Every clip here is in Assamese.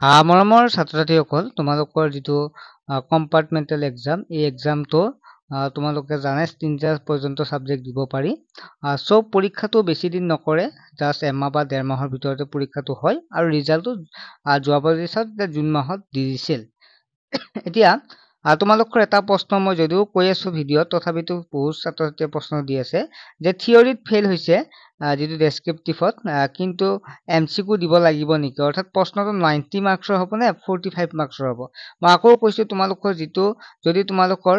মৰমৰ ছাত্ৰ ছাত্ৰীসকল তোমালোকৰ যিটো কম্পাৰ্টমেণ্টেল এক্সাম এই এক্সামটো তোমালোকে জানে 3টা পৰ্যন্ত সাবজেক্ট দিব পাৰি সব পৰীক্ষাটো বেছি দিন নকৰে জাস্ট এমাহ বা 1.5 মাহৰ ভিতৰতে পৰীক্ষাটো হয় আৰু ৰিজাল্টটো যোৱাবাৰ যদি চাওঁ জুন মাহত দি দিছিল এতিয়া তোমালোকৰ এটা প্ৰশ্ন মই যদিও কৈ আছো ভিডিঅ'ত তথাপিতো বহুত ছাত্ৰ ছাত্ৰীয়ে প্ৰশ্ন দি আছে যে থিয়ৰিত ফেইল হৈছে যিটো ডেসক্ৰিপটিভত কিন্তু এমসিকিউ দিব লাগিব নেকি অৰ্থাৎ প্ৰশ্নটো 90 মাৰ্কছৰ হ'ব নে 45 মাৰ্কছৰ হ'ব মই আকৌ কৈছো তোমালোকৰ যিটো যদি তোমালোকৰ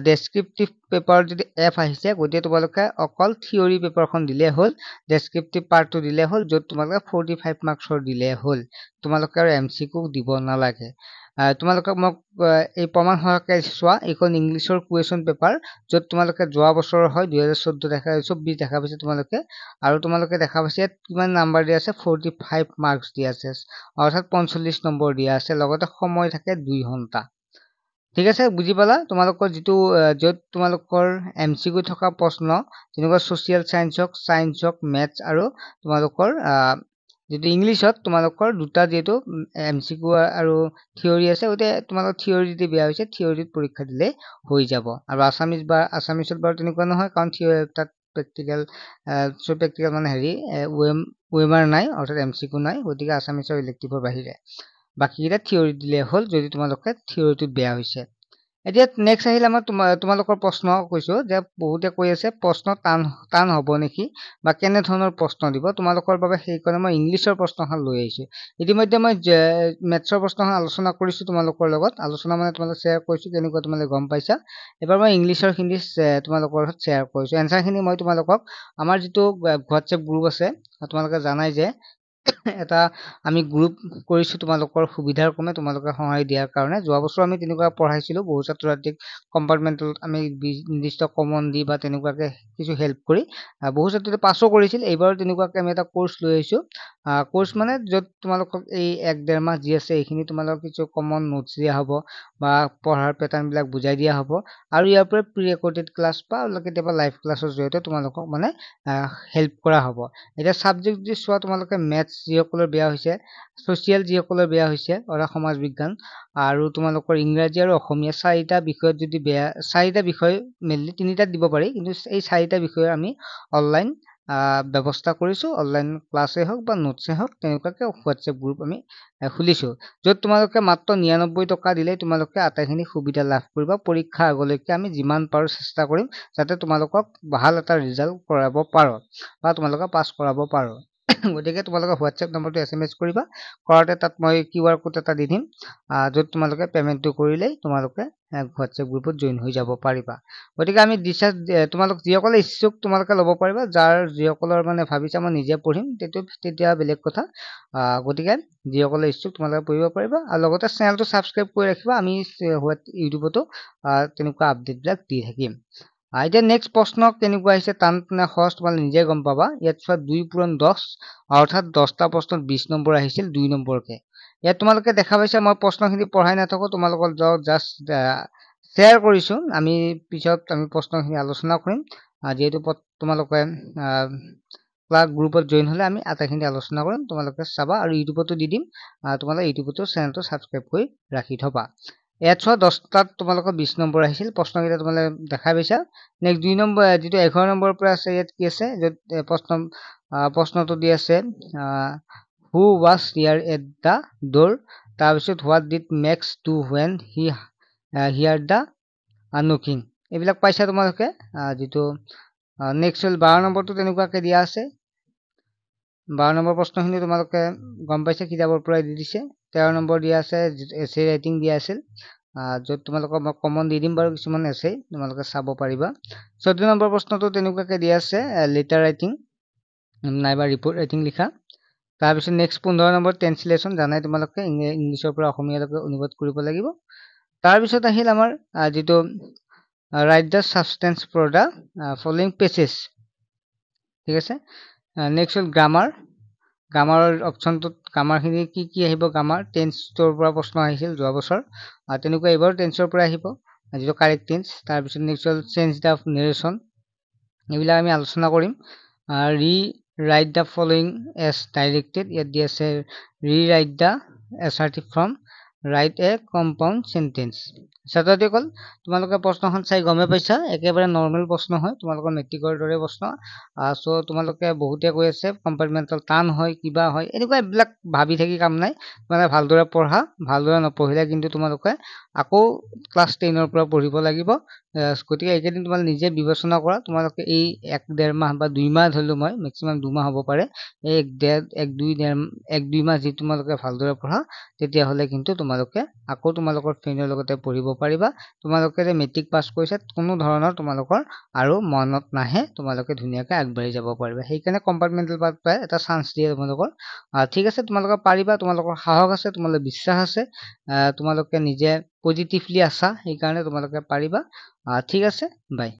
ডেসক্ৰিপটিভ পেপাৰ যদি এফ আহিছে গতিকে তোমালোকে অকল থিয়ৰি পেপাৰখন দিলে হ'ল ডেসক্ৰিপটিভ পাৰ্টটো দিলে হ'ল য'ত তোমালোকে 45 মাৰ্কছৰ দিলে হ'ল তোমালোকে আৰু এমসিকিউ দিব নালাগে তোমালোকক মোক এই প্ৰমাণ সহকাৰে চোৱা এইখন ইংলিছৰ কুৱেশ্যন পেপাৰ য'ত তোমালোকে যোৱা বছৰ হয় 2014 দেখা 24 দেখা পাইছে তোমালোকে আৰু তোমালোকে দেখা পাইছে কিমান নাম্বাৰ দিয়া আছে 45 মাৰ্কছ দিয়া আছে অৰ্থাৎ 45 নম্বৰ দিয়া আছে লগতে সময় থাকে 2 ঘণ্টা ঠিক আছে বুজি পালা তোমালোকৰ যিটো য'ত তোমালোকৰ এমসিকিউ থকা প্ৰশ্ন যেনেকুৱা সোশিয়েল সায়েন্স হক মেথছ আৰু তোমালোকৰ যেটো ইংলিছত তোমালোকৰ দুটা যেটো এমসিকিউ আৰু থিয়ৰি আছে ওতে তোমালোকৰ থিয়ৰি যদি বেয়া হৈছে থিয়ৰিত পৰীক্ষা দিলে হৈ যাব আৰু আসামিছত বাৰু তেনেকুৱা নহয় কাৰণ থিয়ৰি তাত প্ৰেক্টিকেল সো প্ৰেক্টিকেল মানে হেৰি ওএমআৰ নাই অৰ্থাৎ এমসিকিউ নাই গতিকে আসামিছৰ ইলেক্টিভৰ বাহিৰে বাকিটা থিয়ৰি দিলে হ'ল যদি তোমালোকে থিয়ৰিটো বেয়া হৈছে এতিয়া নেক্সট আহিলে আমাৰ তোমালোকৰ প্ৰশ্ন কৈছো যে বহুতে কৈ আছে প্ৰশ্ন টান হ'ব নেকি বা কেনে ধৰণৰ প্ৰশ্ন দিব তোমালোকৰ বাবে সেইকাৰণে মই ইংলিছৰ প্ৰশ্নখন লৈ আহিছো ইতিমধ্যে মই মেথছৰ প্ৰশ্নখন আলোচনা কৰিছো তোমালোকৰ লগত আলোচনা মানে তোমালোকক শ্বেয়াৰ কৰিছো কেনেকুৱা তোমালোকে গম পাইছা এবাৰ মই ইংলিছৰ খিনি তোমালোকৰ লগত শ্বেয়াৰ কৰিছো এনসাৰখিনি মই তোমালোকক আমাৰ যিটো হোৱাটছএপ গ্ৰুপ আছে তোমালোকে জানাই যে এটা আমি গ্ৰুপ কৰিছো তোমালোকৰ সুবিধাৰ ক্ৰমে তোমালোকে সহায় দিয়াৰ কাৰণে যোৱা বছৰ আমি তেনেকুৱা পঢ়াইছিলো বহু ছাত্ৰ ছাত্ৰীক কম্পাৰ্টমেন্টেল আমি নিৰ্দিষ্ট কমন দি বা তেনেকুৱাকে কিছু হেল্প কৰি বহু ছাত্ৰীয়ে পাছো কৰিছিল এইবাৰ তেনেকুৱাকে আমি এটা কোৰ্স লৈ আহিছো কোৰ্স মানে য'ত তোমালোকক এই 1.5 মাহ যি আছে এইখিনি তোমালোকক কিছু কমন নোটছ দিয়া হ'ব বা পঢ়াৰ পেটাৰ্ণ বিলাক বুজাই দিয়া হ'ব আৰু ইয়াৰ পৰা প্ৰি ৰেকৰ্ডেড ক্লাছ বা কেতিয়াবা লাইভ ক্লাছৰ জৰিয়তে তোমালোকক মানে হেল্প কৰা হ'ব এটা সাবজেক্ট যদি চোৱা তোমালোকে মেথছ যিসকলৰ বেয়া হৈছে সোশিয়েল যিসকলৰ বেয়া হৈছে অৰ্থাৎ সমাজ বিজ্ঞান আৰু তোমালোকৰ ইংৰাজী আৰু অসমীয়া 4টা বিষয়ত যদি বেয়া 4টা বিষয় মেইনলি 3টাত দিব পাৰি কিন্তু এই 4টা বিষয়ে আমি অনলাইন ব্যৱস্থা কৰিছো অনলাইন ক্লাছে হওক বা নোটছে হওক তেনেকুৱাকে হোৱাটছএপ গ্ৰুপ আমি খুলিছো য'ত তোমালোকে মাত্ৰ 99 টকা দিলে তোমালোকে আটাইখিনি সুবিধা লাভ কৰিবা পৰীক্ষা আগলৈকে আমি যিমান পাৰো চেষ্টা কৰিম যাতে তোমালোকক ভাল এটা ৰিজাল্ট কৰাব পাৰো বা তোমালোকে পাছ কৰাব পাৰো গতিকে তোমালোকে হোৱাটছএপ নম্বৰটো এসএমএস কৰিবা কৰাতে তাত মই কিউআৰ কোড এটা দি দিম য'ত তোমালোকে পেমেন্টটো কৰিলে তোমালোকে হোৱাটছএপ গ্ৰুপত জয়েন হৈ যাব পাৰিবা গতিকে আমি তোমালোক যিসকলে ইচ্ছুক তোমালোকে ল'ব পাৰিবা যাৰ যিসকলৰ মানে ভাবিছা মই নিজে পঢ়িম তেতিয়া বেলেগ কথা গতিকে যিসকলে ইচ্ছুক তোমালোকে পঢ়িব পাৰিবা আৰু লগতে চেনেলটো সাবস্ক্ৰাইব কৰি ৰাখিবা আমি ইউটিউবতো তেনেকুৱা আপডেটবিলাক দি থাকিম এতিয়া নেক্সট প্ৰশ্ন কেনেকুৱা আহিছে টান নে সহজ তোমালোকে নিজে গম পাবা ইয়াত চোৱা 2 পূৰণ 10 অৰ্থাৎ 10টা প্ৰশ্নত 20 নম্বৰ আহিছিল 2 নম্বৰকে ইয়াত তোমালোকে দেখা পাইছা মই প্ৰশ্নখিনি পঢ়াই নাথাকো তোমালোকৰ জাস্ট শ্বেয়াৰ কৰিছো আমি পিছত আমি প্ৰশ্নখিনি আলোচনা কৰিম যেহেতু তোমালোকে ক্লাছ গ্ৰুপত জয়েন হলে আমি আটাইখিনি আলোচনা কৰিম তোমালোকে চাবা আৰু ইউটিউবতো দি দিম তোমালোকে ইউটিউবতো চেনেলটো সাবস্ক্ৰাইব কৰি ৰাখি থবা ইয়াত চোৱা 10টাত তোমালোকৰ 20 নম্বৰ আহিছিল প্ৰশ্নকেইটা তোমালোকে দেখা পাইছা নেক্সট 2 নম্বৰ যেটো 11 নম্বৰৰ পৰা আছে ইয়াত কি আছে য'ত প্ৰশ্নটো দি আছে who was here at the door তাৰপিছত what did Max do when he heard the knocking এইবিলাক পাইছা তোমালোকে যেটো নেক্সট হ'ল 12 নম্বৰটো তেনেকুৱাকে দিয়া আছে 12 নম্বৰ প্ৰশ্নখিনি তোমালোকে গম পাইছা কিতাপৰ পৰা দি দিছে 13 নম্বৰ দিয়া আছে এছে ৰাইটিং দিয়া আছিল য'ত তোমালোকক মই কমন দি দিম বাৰু কিছুমান এছে তোমালোকে চাব পাৰিবা 14 নম্বৰ প্ৰশ্নটো তেনেকুৱাকে দিয়া আছে লেটাৰ ৰাইটিং নাইবা ৰিপৰ্ট ৰাইটিং লিখা তাৰপিছত নেক্সট 15 নম্বৰ ট্ৰান্সলেচন জানাই তোমালোকে ইংলিছৰ পৰা অসমীয়ালৈকে অনুবাদ কৰিব লাগিব তাৰপিছত আহিল আমাৰ যেটো write the substance for the following pages ঠিক আছে নেক্সট হ'ল গ্ৰামাৰৰ অপচনটোত গ্ৰামাৰখিনি কি আহিব গ্ৰামাৰ টেন্সৰ পৰা প্ৰশ্ন আহিছিল যোৱা বছৰ তেনেকুৱা এবাৰ টেন্সৰ পৰা আহিব যেটো কাৰেক্ট টেন্স তাৰপিছত নেক্সট হ'ল চেঞ্জ দা নেৰেশ্যন এইবিলাক আমি আলোচনা কৰিম rewrite the following as directed ইয়াত দি আছে rewrite the assertive form, write a compound sentence. ছাত্ৰসকল তোমালোকে প্ৰশ্নখন চাই গমে পাইছা একেবাৰে নৰ্মেল প্ৰশ্ন হয় তোমালোকৰ মেট্ৰিকৰ দৰে প্ৰশ্ন সো তোমালোকে বহুতে কৈ আছে কম্পাৰ্টমেণ্টেল টান হয় কিবা হয় এনেকুৱা এইবিলাক ভাবি থাকি কাম নাই মানে ভালদৰে পঢ়া ভালদৰে নপঢ়িলে কিন্তু তোমালোকে আকৌ ক্লাছ 10 ৰ পৰা পঢ়িব লাগিব গতিকে এইকেইদিন তোমালোকে নিজে বিবেচনা কৰা তোমালোকে এই 1-1.5 মাহ বা 2 মাহ ধৰিলো মই মেক্সিমাম 2 মাহ হ'ব পাৰে এই 1-2 মাহ যি তোমালোকে ভালদৰে পঢ়া তেতিয়া হলে কিন্তু তোমালোকে আকৌ তোমালোকৰ ফ্ৰেণ্ডৰ লগতে পঢ়িব পাৰিবা তোমালোকে যে মেট্ৰিক পাছ কৰিছে কোনো ধৰণৰ তোমালোকৰ আৰু মনত নাহে তোমালোকে ধুনীয়াকৈ আগবাঢ়ি যাব পাৰিবা সেইকাৰণে কম্পাৰ্টমেণ্টেল পাই এটা চান্স দিয়ে তোমালোকৰ ঠিক আছে তোমালোকে পাৰিবা তোমালোকৰ সাহস আছে তোমালোকৰ বিশ্বাস আছে তোমালোকে নিজে পজিটিভলি আছা সেইকাৰণে তোমালোকে পাৰিবা ঠিক আছে বাই